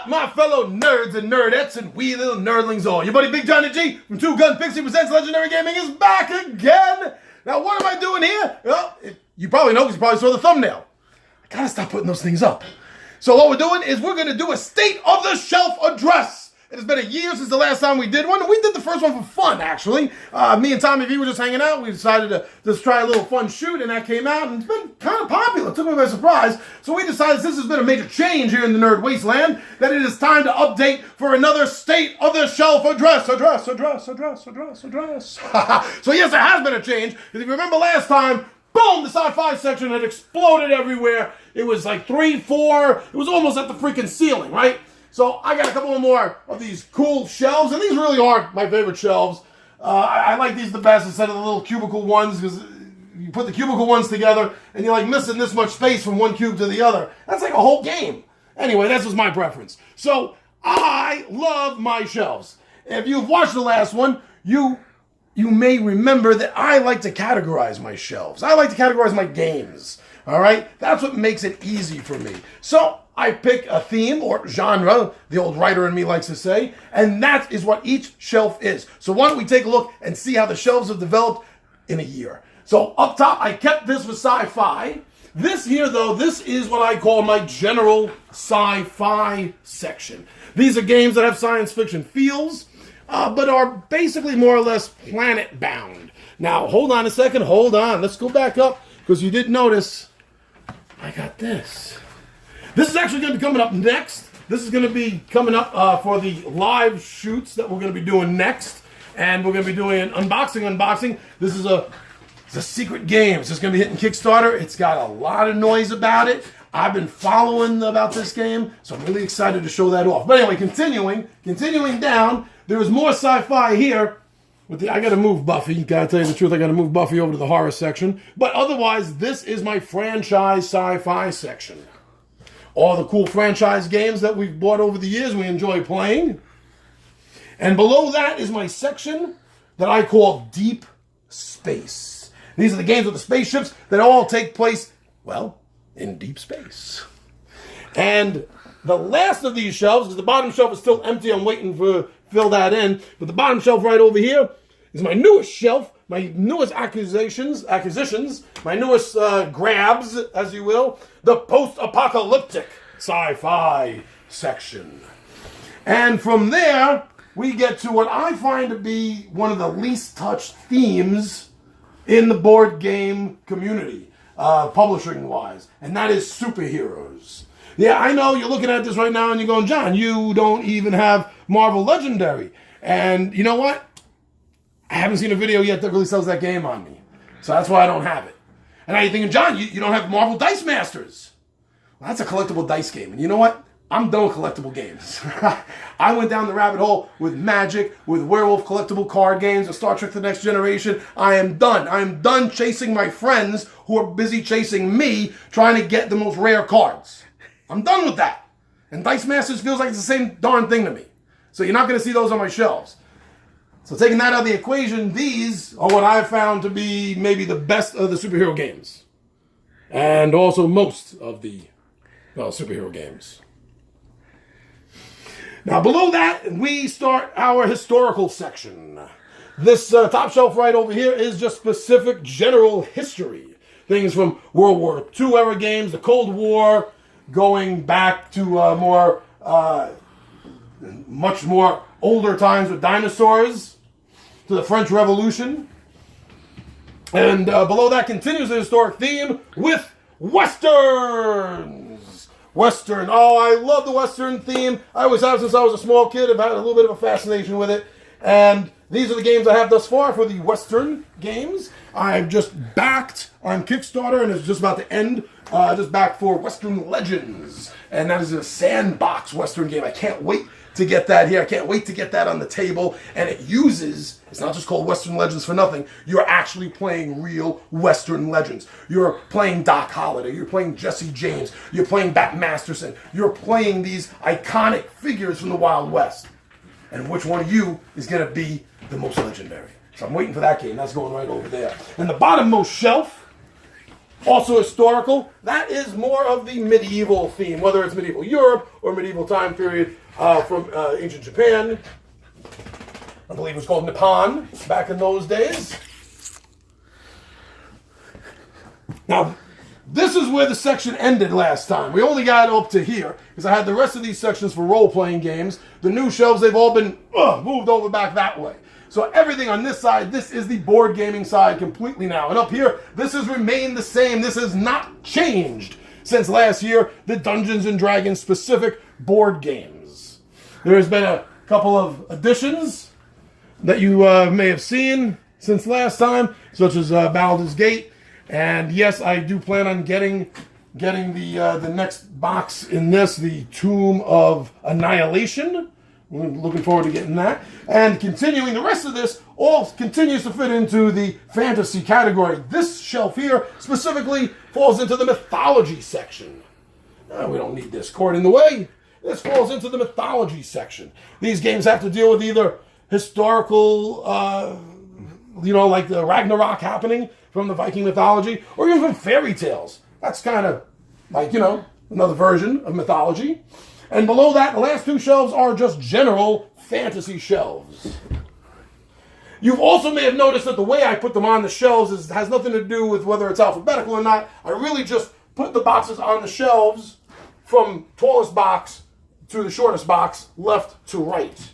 My fellow nerds and nerdettes and wee little nerdlings all. Your buddy Big Johnny G from Two Gun Pixie Presents Legendary Gaming is back again. Now, what am I doing here? Well, you probably know because you probably saw the thumbnail. I gotta stop putting those things up. So what we're doing is we're gonna do a State of the Shelf address. It has been a year since the last time we did one, and we did the first one for fun, actually. Me and Tommy V were just hanging out. We decided to just try a little fun shoot, and that came out, and it's been kind of popular. It took me by surprise. So we decided, since there's been a major change here in the Nerd Wasteland, that it is time to update for another State of the Shelf address. So yes, there has been a change. Because if you remember last time, boom, the sci-fi section had exploded everywhere. It was like 3, 4, it was almost at the freaking ceiling, right? So I got a couple more of these cool shelves, and these really are my favorite shelves. I like these the best instead of the little cubicle ones, because you put the cubicle ones together, and you're like missing this much space from one cube to the other. That's like a whole game. Anyway, that's just my preference. So I love my shelves. If you've watched the last one, you may remember that I like to categorize my shelves. I like to categorize my games. All right? That's what makes it easy for me. So I pick a theme or genre, the old writer in me likes to say, and that is what each shelf is. So why don't we take a look and see how the shelves have developed in a year. So up top, I kept this with sci-fi. This here, though, this is what I call my general sci-fi section. These are games that have science fiction feels, but are basically more or less planet-bound. Now, hold on a second. Hold on. Let's go back up, because you did notice I got this. This is actually going to be coming up next. This is going to be coming up for the live shoots that we're going to be doing next. And we're going to be doing an unboxing. This is it's a secret game. It's just going to be hitting Kickstarter. It's got a lot of noise about it. I've been following about this game, so I'm really excited to show that off. But anyway, continuing down, there is more sci-fi here. I got to move Buffy. Gotta tell you the truth, I got to move Buffy over to the horror section. But otherwise, this is my franchise sci-fi section. All the cool franchise games that we've bought over the years, we enjoy playing. And below that is my section that I call Deep Space. These are the games with the spaceships that all take place, well, in deep space. And the last of these shelves, because the bottom shelf is still empty, I'm waiting for fill that in. But the bottom shelf right over here is my newest shelf, my newest acquisitions, my newest grabs, as you will, the post-apocalyptic sci-fi section. And from there, we get to what I find to be one of the least touched themes in the board game community, publishing-wise, and that is superheroes. Yeah, I know you're looking at this right now and you're going, John, you don't even have Marvel Legendary. And you know what? I haven't seen a video yet that really sells that game on me. So that's why I don't have it. And now you're thinking, John, you don't have Marvel Dice Masters. Well, that's a collectible dice game. And you know what? I'm done with collectible games. I went down the rabbit hole with Magic, with Werewolf collectible card games, with Star Trek The Next Generation. I am done. I am done chasing my friends who are busy chasing me, trying to get the most rare cards. I'm done with that. And Dice Masters feels like it's the same darn thing to me. So you're not going to see those on my shelves. So taking that out of the equation, these are what I've found to be maybe the best of the superhero games. And also most of the, superhero games. Now below that, we start our historical section. This top shelf right over here is just specific general history. Things from World War II era games, the Cold War, going back to much more older times with dinosaurs, to the French Revolution. And below that continues the historic theme with Westerns. Western. Oh, I love the Western theme. I always have since I was a small kid. I've had a little bit of a fascination with it. And these are the games I have thus far for the Western games. I've just backed on Kickstarter, and it's just about to end. Just backed for Western Legends. And that is a sandbox Western game. I can't wait to get that here. I can't wait to get that on the table. And it uses, it's not just called Western Legends for nothing. You're actually playing real Western Legends. You're playing Doc Holliday. You're playing Jesse James. You're playing Bat Masterson. You're playing these iconic figures from the Wild West. And which one of you is going to be the most legendary? So I'm waiting for that game. That's going right over there. And the bottommost shelf Also historical. That is more of the medieval theme, whether it's medieval Europe or medieval time period from ancient Japan. I believe it was called Nippon back in those days. Now, this is where the section ended last time. We only got up to here because I had the rest of these sections for role-playing games. The new shelves, they've all been moved over back that way. So everything on this side, this is the board gaming side completely now. And up here, this has remained the same. This has not changed since last year, the Dungeons & Dragons specific board games. There has been a couple of additions that you may have seen since last time, such as Baldur's Gate. And yes, I do plan on getting the next box in this, the Tomb of Annihilation. We're looking forward to getting that. And continuing, the rest of this all continues to fit into the fantasy category. This shelf here specifically falls into the mythology section. We don't need this cord in the way. This falls into the mythology section. These games have to deal with either historical, like the Ragnarok happening from the Viking mythology, or even from fairy tales. That's kind of like, another version of mythology. And below that, the last two shelves are just general fantasy shelves. You also may have noticed that the way I put them on the shelves has nothing to do with whether it's alphabetical or not. I really just put the boxes on the shelves from tallest box to the shortest box, left to right.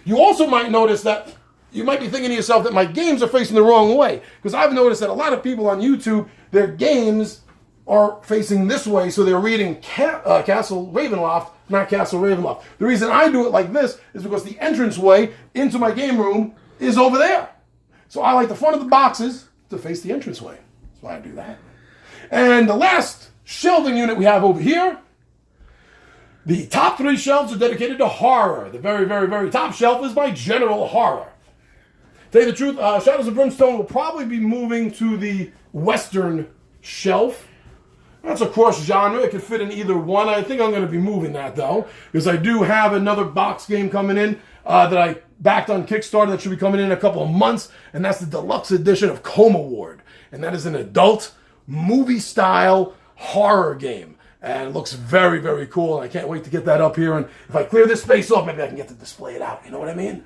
You also might notice that you might be thinking to yourself that my games are facing the wrong way, because I've noticed that a lot of people on YouTube, their games are facing this way, so they're reading Castle Ravenloft, not Castle Ravenloft. The reason I do it like this is because the entranceway into my game room is over there. So I like the front of the boxes to face the entranceway. That's why I do that. And the last shelving unit we have over here, the top three shelves are dedicated to horror. The very, very, very top shelf is my general horror. To tell you the truth, Shadows of Brimstone will probably be moving to the Western shelf. That's a cross genre. It could fit in either one. I think I'm going to be moving that, though, because I do have another box game coming in that I backed on Kickstarter that should be coming in a couple of months, and that's the deluxe edition of Coma Ward. And that is an adult movie-style horror game. And it looks very, very cool, and I can't wait to get that up here. And if I clear this space off, maybe I can get to display it out. You know what I mean?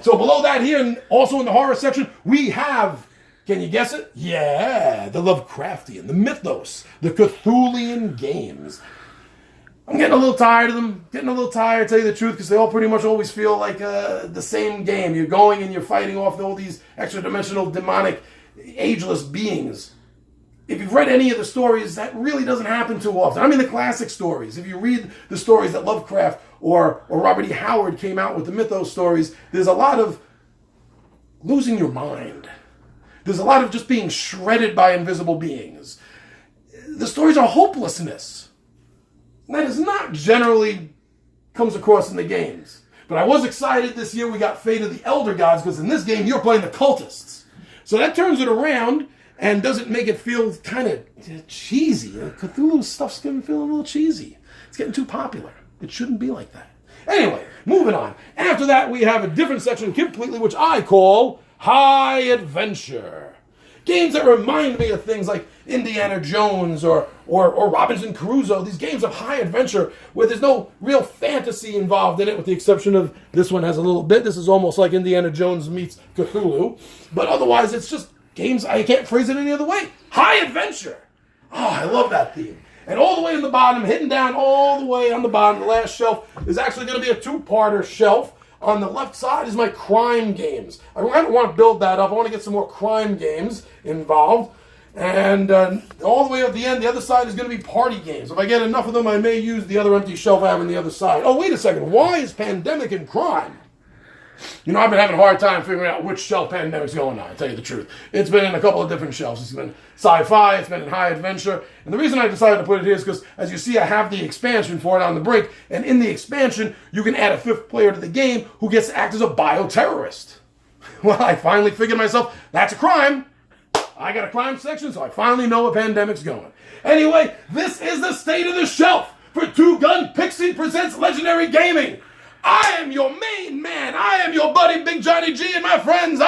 So below that here, and also in the horror section, we have, can you guess it? Yeah, the Lovecraftian, the mythos, the Cthulhian games. I'm getting a little tired of them. Getting a little tired, to tell you the truth, because they all pretty much always feel like the same game. You're going and you're fighting off all these extra-dimensional, demonic, ageless beings. If you've read any of the stories, that really doesn't happen too often. I mean the classic stories. If you read the stories that Lovecraft or Robert E. Howard came out with, the mythos stories, there's a lot of losing your mind. There's a lot of just being shredded by invisible beings. The stories are hopelessness. That is not generally comes across in the games. But I was excited this year we got Fate of the Elder Gods, because in this game you're playing the cultists. So that turns it around and doesn't make it feel kind of cheesy. Cthulhu stuff's getting feeling a little cheesy. It's getting too popular. It shouldn't be like that. Anyway, moving on. After that, we have a different section completely, which I call High Adventure. Games that remind me of things like Indiana Jones or Robinson Crusoe. These games of high adventure where there's no real fantasy involved in it, with the exception of this one has a little bit. This is almost like Indiana Jones meets Cthulhu. But otherwise, it's just games, I can't phrase it any other way. High adventure. Oh, I love that theme. And all the way in the bottom, hidden down all the way on the bottom, the last shelf is actually going to be a two-parter shelf. On the left side is my crime games. I don't want to build that up. I want to get some more crime games involved. And all the way at the end, the other side is going to be party games. If I get enough of them, I may use the other empty shelf I have on the other side. Oh, wait a second. Why is pandemic and crime? You know, I've been having a hard time figuring out which shelf Pandemic's going on, to tell you the truth. It's been in a couple of different shelves. It's been sci-fi, it's been in high adventure. And the reason I decided to put it here is because, as you see, I have the expansion for it on the break. And in the expansion, you can add a fifth player to the game who gets to act as a bioterrorist. Well, I finally figured myself, that's a crime. I got a crime section, so I finally know where Pandemic's going. Anyway, this is the state of the shelf for Two Gun Pixie Presents Legendary Gaming. I am your main man. I am your buddy, Big Johnny G, and my friends,